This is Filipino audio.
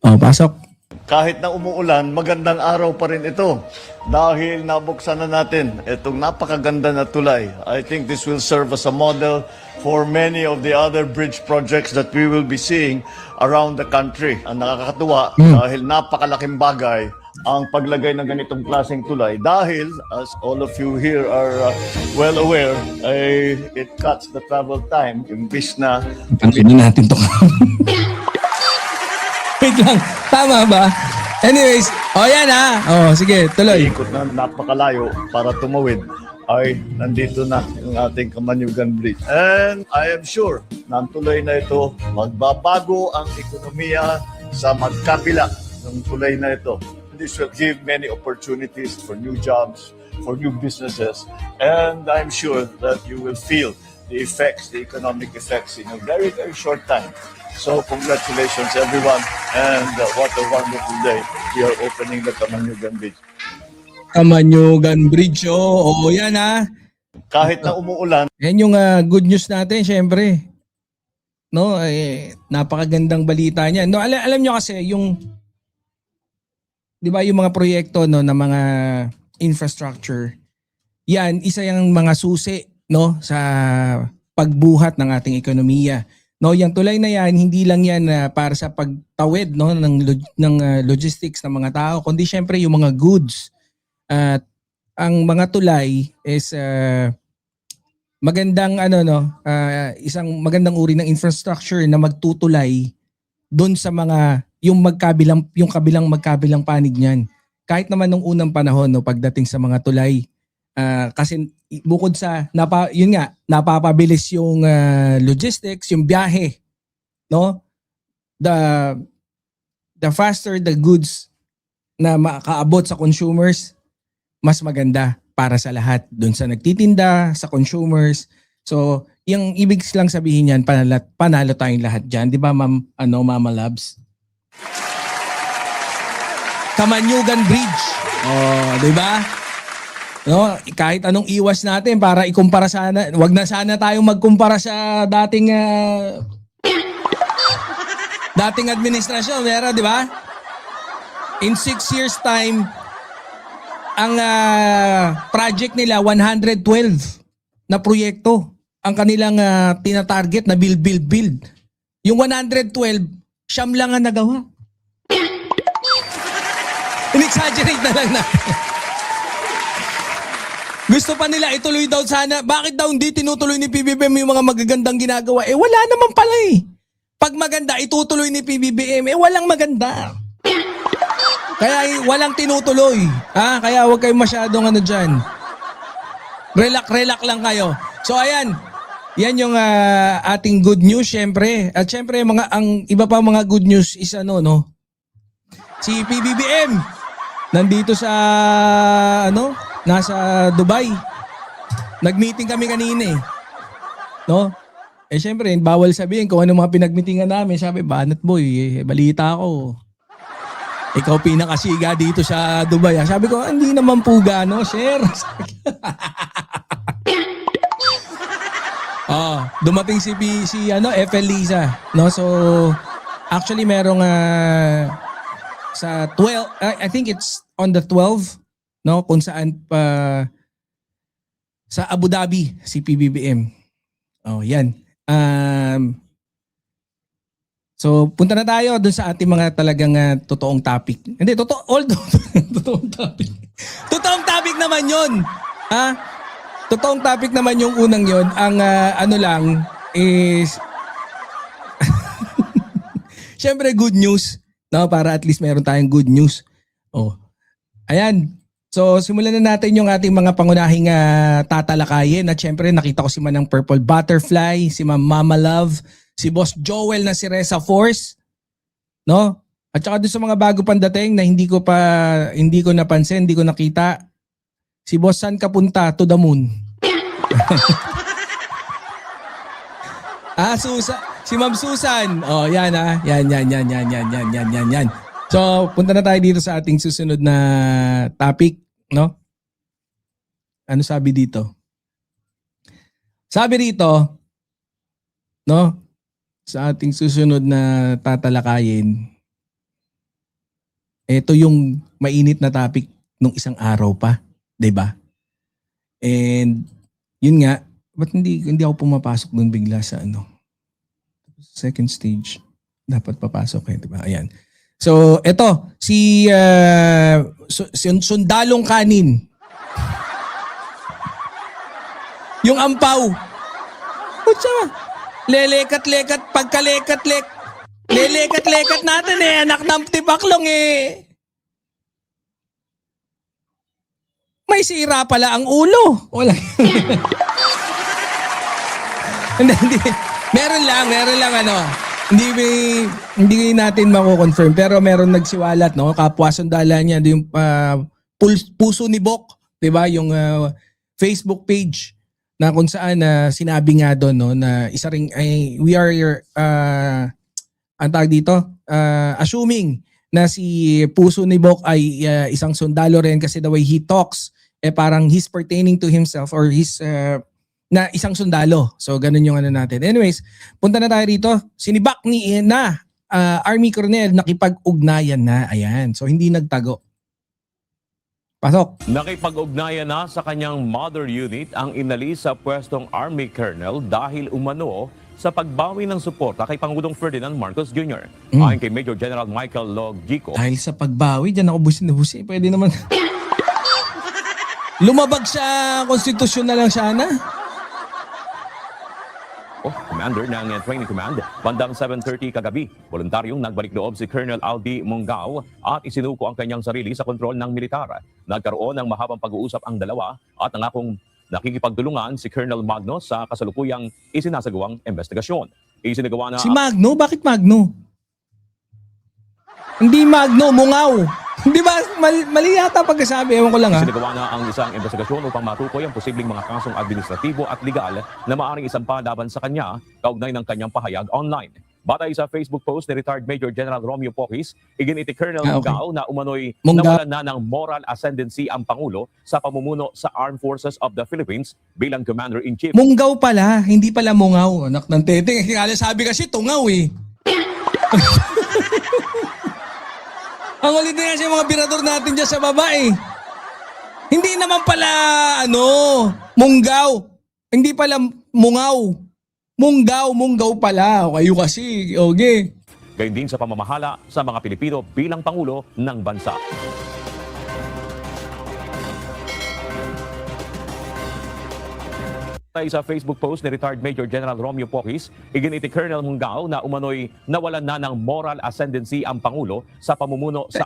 Oh, pasok. Kahit na umuulan, magandang araw pa rin ito dahil nabuksan na natin itong napakaganda na tulay. I think this will serve as a model for many of the other bridge projects that we will be seeing around the country. Ang nakakatuwa dahil napakalaking bagay ang paglagay ng ganitong klaseng tulay dahil, as all of you here are well aware, it cuts the travel time. Imbis na Pansinin natin to. Wait lang. Tama ba? Anyways, yan ha. Sige, tuloy. ikot na napakalayo para tumawid ay nandito na yung ating Kamanyugan Bridge. And I am sure na ang tulay na ito, magbabago ang ekonomiya sa magkapila ng tulay na ito. This will give many opportunities for new jobs, for new businesses, and I'm sure that you will feel the effects, the economic effects in a very, very short time. So congratulations everyone, and what a wonderful day. We are opening the Kamanyugan Bridge. Kamanyugan Bridge. Yan ha. Kahit na umuulan, Yan yung good news natin, syempre. No, napakagandang balita niya. No, alam nyo kasi yung 'di ba yung mga proyekto no ng mga infrastructure. Yan isa yung mga susi no sa pagbuhat ng ating ekonomiya. No, yung tulay na yan hindi lang yan para sa pagtawid no ng logistics ng mga tao, kundi syempre yung mga goods. At ang mga tulay is magandang isang magandang uri ng infrastructure na magtutulay doon sa mga yung kabilang magkabilang panig niyan. Kahit naman nung unang panahon no pagdating sa mga tulay, kasi bukod sa napapabilis yung logistics, yung biyahe, no? The faster the goods na makaabot sa consumers, mas maganda para sa lahat, doon sa nagtitinda, sa consumers. So, yung ibig lang sabihin niyan, panalo tayong lahat diyan, 'di ba, Mama Labs? Kamanyugan Bridge. 'di ba? No, kahit anong iwas natin para ikumpara sana, wag na sana tayong magkumpara sa dating administrasyon, pero 'di ba? In 6 years time, ang project nila 112 na proyekto. Ang kanilang tinatarget na build. Yung 112, siyam lang ang nagawa. In-exaggerate na lang na. Gusto pa nila ituloy daw sana. Bakit daw hindi tinutuloy ni PBBM yung mga magagandang ginagawa? Wala naman pala eh. Pag maganda, itutuloy ni PBBM. Walang maganda. Kaya walang tinutuloy. Kaya huwag kayong masyadong dyan. Relax lang kayo. So ayan, yan yung ating good news syempre. At syempre ang iba pa mga good news is si PBBM nandito sa nasa Dubai. Nag-meeting kami kanina eh. No? Syempre, bawal sabihin kung ano mga pinag-meetingan namin. Sabi, Banat Boy, balita ko. Ikaw pinakasiga dito sa Dubai. Sabi ko, hindi naman po gano, sir. Dumating si FL Liza, no? So actually merong sa 12, I think it's on the 12, no, kung saan pa sa Abu Dhabi si PBBM. Yan. So, punta na tayo doon sa ating mga talagang totoong topic. Hindi, totoong topic. Totoong topic naman yun. Totoong topic naman yung unang yun. Ang lang is, syempre good news. No? Para at least meron tayong good news. Ayan. So, simulan na natin yung ating mga pangunahing tatalakayin. At syempre, nakita ko si Manang Purple Butterfly, si Mama Love, si Boss Joel na si Reza Force, no? At saka doon sa mga bago pandating na hindi ko napansin, hindi ko nakita. Si Boss San Kapunta to the Moon. Si Ma'am Susan. Yan. Yan. So, punta na tayo dito sa ating susunod na topic, no? Ano sabi dito? Sabi rito, no? Sa ating susunod na tatalakayin, Ito yung mainit na topic nung isang araw pa, 'di ba? And yun nga, ba't hindi ako pumapasok doon bigla sa second stage. Dapat papasok di ba? Ayan. So, eto, si Sundalong Kanin. Yung ampaw. Putsa, lelekat-lekat, pagkalekat-lek. Lelekat-lekat natin anak ng tibaklong May sira pala ang ulo. Wala. hindi. Meron lang hindi natin mako-confirm pero meron nagsiwalat kapwa sundala niya yung puso ni Bok, 'di ba? Yung Facebook page na kung saan sinabi nga doon na isa ring we are ang tawag dito assuming na si puso ni Bok ay isang sundalo rin kasi the way he talks parang he's pertaining to himself or his na isang sundalo. So ganun yung natin. Anyways, punta na tayo rito. Sinibak ni Army Colonel nakipag-ugnayan na. Ayan. So hindi nagtago. Pasok. Nakipag-ugnayan na sa kanyang mother unit ang inalis sa pwestong Army Colonel dahil umano sa pagbawi ng suporta kay Pangulong Ferdinand Marcos Jr. Ayon kay Major General Michael Logico. Dahil sa pagbawi, dyan ako busin na busin. Pwede naman. Lumabag sa konstitusyon na lang sana. Commander ng Training Command, bandang 7:30 kagabi, voluntaryong nagbalik loob si Colonel Aldi Mongao at isinuko ang kanyang sarili sa kontrol ng militar. Nagkaroon ng mahabang pag-uusap ang dalawa at nangakong nakikipagtulungan si Colonel Magno sa kasalukuyang isinasagawang investigasyon. Isinagawa na Si Magno? Bakit Magno? Hindi Magno, Mungaw. Di ba? Mali yata pagkasabi. Ewan ko lang Isinagawa na ang isang investigasyon upang matukoy ang posibleng mga kasong administratibo at legal na maaaring isampa laban sa kanya kaugnay ng kanyang pahayag online. Batay sa Facebook post ni retired Major General Romeo Pocis, iginiti Colonel Mongao na umano'y nawalan na ng moral ascendancy ang Pangulo sa pamumuno sa Armed Forces of the Philippines bilang Commander-in-Chief. Munggaw pala, hindi pala Mungaw. Anak ng teteng. Kaya sabi kasi tungaw Ang ulit na yung mga birador natin dyan sa baba Hindi naman pala, Munggaw. Hindi pala Mungaw. Munggaw pala. Kayo kasi, okay. Gayun din sa pamamahala sa mga Pilipino bilang Pangulo ng bansa. Tay sa Facebook post ni retired Major General Romeo Pocis, iginiti Colonel Mongao na umano'y nawalan na ng moral ascendancy ang Pangulo sa pamumuno sa